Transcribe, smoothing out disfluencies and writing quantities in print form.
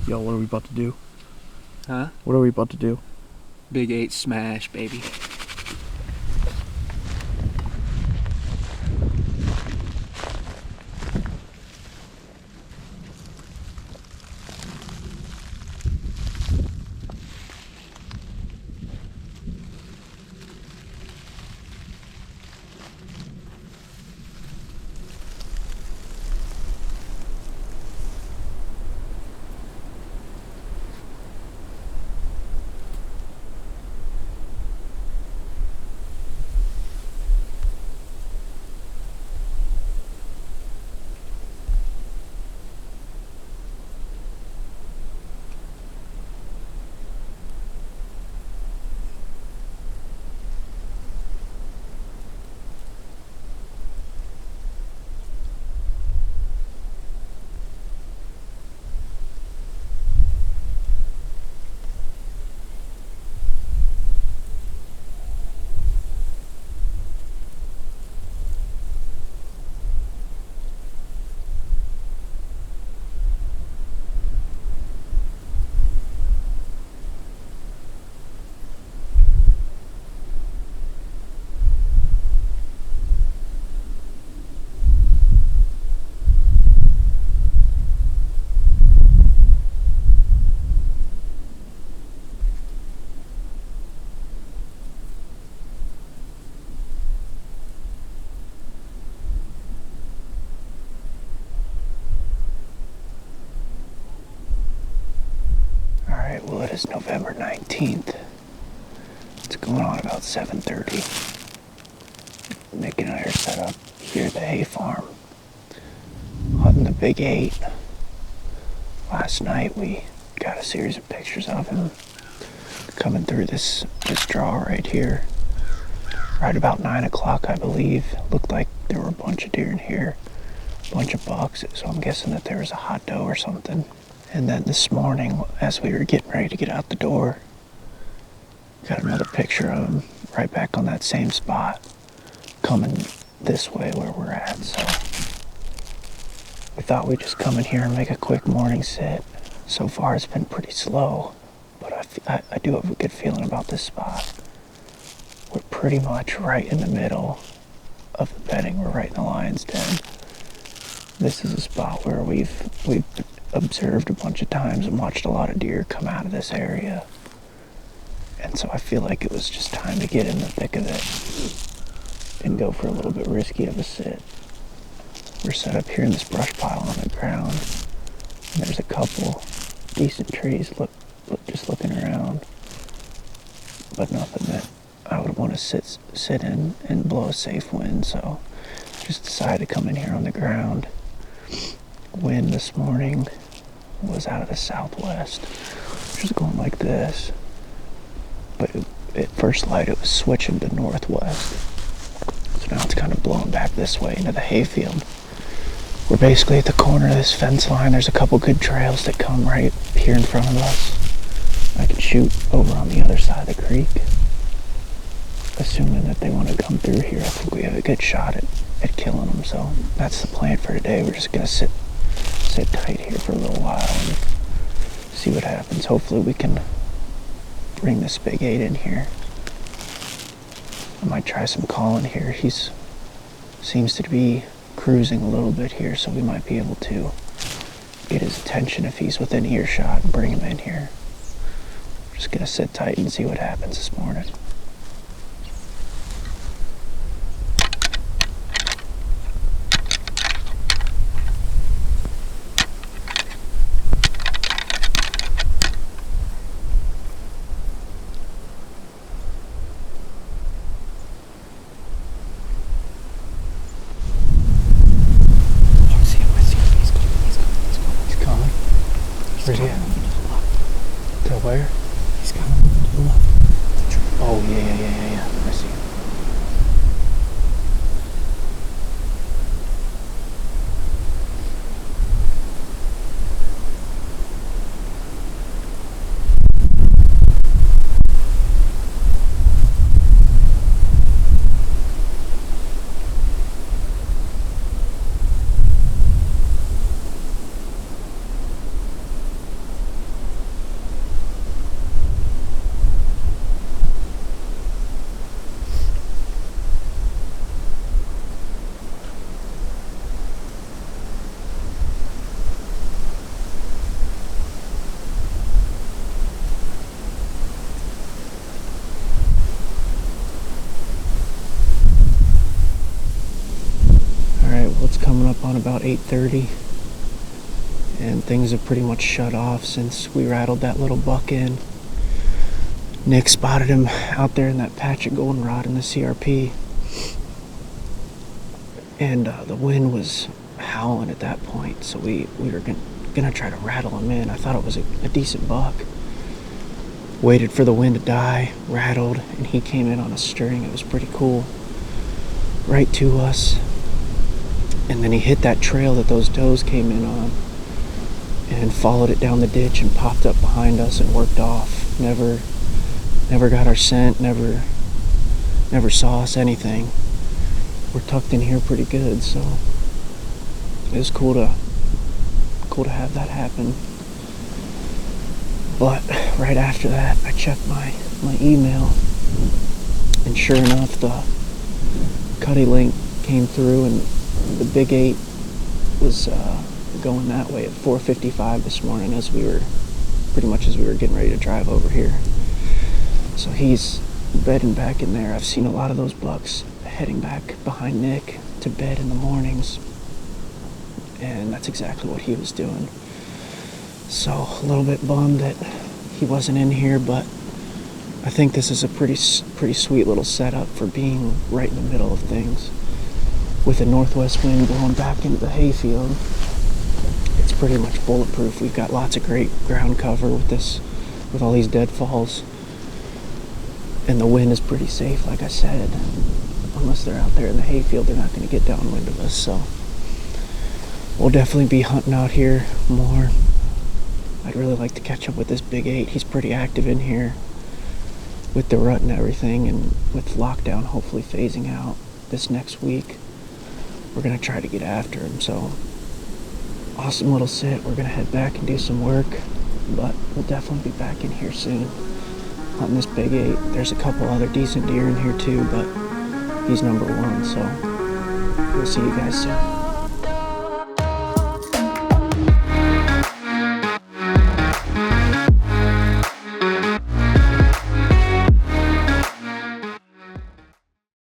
Yo, what are we about to do? Huh? What are we about to do? Big 8 smash, baby. Alright, well it is November 19th. It's going on about 7:30. Nick and I are set up here at the hay farm, hunting the big 8. Last night we got a series of pictures of him coming through this draw right here. Right about 9 o'clock, I believe. Looked like there were a bunch of deer in here, a bunch of bucks, so I'm guessing that there was a hot doe or something. And then this morning, as we were getting ready to get out the door, got another picture of him right back on that same spot, coming this way where we're at. So we thought we'd just come in here and make a quick morning sit. So far it's been pretty slow, but I do have a good feeling about this spot. We're pretty much right in the middle of the bedding. We're right in the lion's den. This is a spot where we've observed a bunch of times and watched a lot of deer come out of this area. And so I feel like it was just time to get in the thick of it and go for a little bit risky of a sit. We're set up here in this brush pile on the ground, and there's a couple decent trees just looking around, but nothing that I would want to sit in and blow a safe wind. So just decided to come in here on the ground. Wind this morning was out of the southwest, just going like this, but at first light it was switching to northwest, so now it's kind of blowing back this way into the hayfield. We're basically at the corner of this fence line. There's a couple good trails that come right here in front of us. I can shoot over on the other side of the creek, assuming that they want to come through here. I think we have a good shot at killing them, so that's the plan for today. We're just gonna sit tight here for a little while and see what happens. Hopefully we can bring this big 8 in here. I might try some calling here. He's seems to be cruising a little bit here, so we might be able to get his attention if he's within earshot and bring him in here. Just gonna sit tight and see what happens this morning. Where's he at? To where? He's coming to the left. Oh, yeah. I see him. 8:30, and things have pretty much shut off since we rattled that little buck in. Nick spotted him out there in that patch of goldenrod in the CRP, and the wind was howling at that point, so we were gonna try to rattle him in. I thought it was a decent buck. Waited for the wind to die, rattled, and he came in on a string. It was pretty cool. Right to us. And then he hit that trail that those does came in on and followed it down the ditch and popped up behind us and worked off. Never got our scent, never saw us, anything. We're tucked in here pretty good, so it was cool to have that happen. But right after that, I checked my email, and sure enough, the Cuddy link came through, and the Big 8 was going that way at 4:55 this morning as we were getting ready to drive over here. So he's bedding back in there. I've seen a lot of those bucks heading back behind Nick to bed in the mornings, and that's exactly what he was doing. So a little bit bummed that he wasn't in here, but I think this is a pretty sweet little setup for being right in the middle of things. With a northwest wind blowing back into the hayfield, it's pretty much bulletproof. We've got lots of great ground cover with all these deadfalls, and the wind is pretty safe, like I said. Unless they're out there in the hayfield, they're not going to get downwind of us, so we'll definitely be hunting out here more. I'd really like to catch up with this Big 8. He's pretty active in here with the rut and everything, and with lockdown hopefully phasing out this next week, we're going to try to get after him. So awesome little sit. We're going to head back and do some work, but we'll definitely be back in here soon hunting this Big 8. There's a couple other decent deer in here too, but he's number one, so we'll see you guys soon.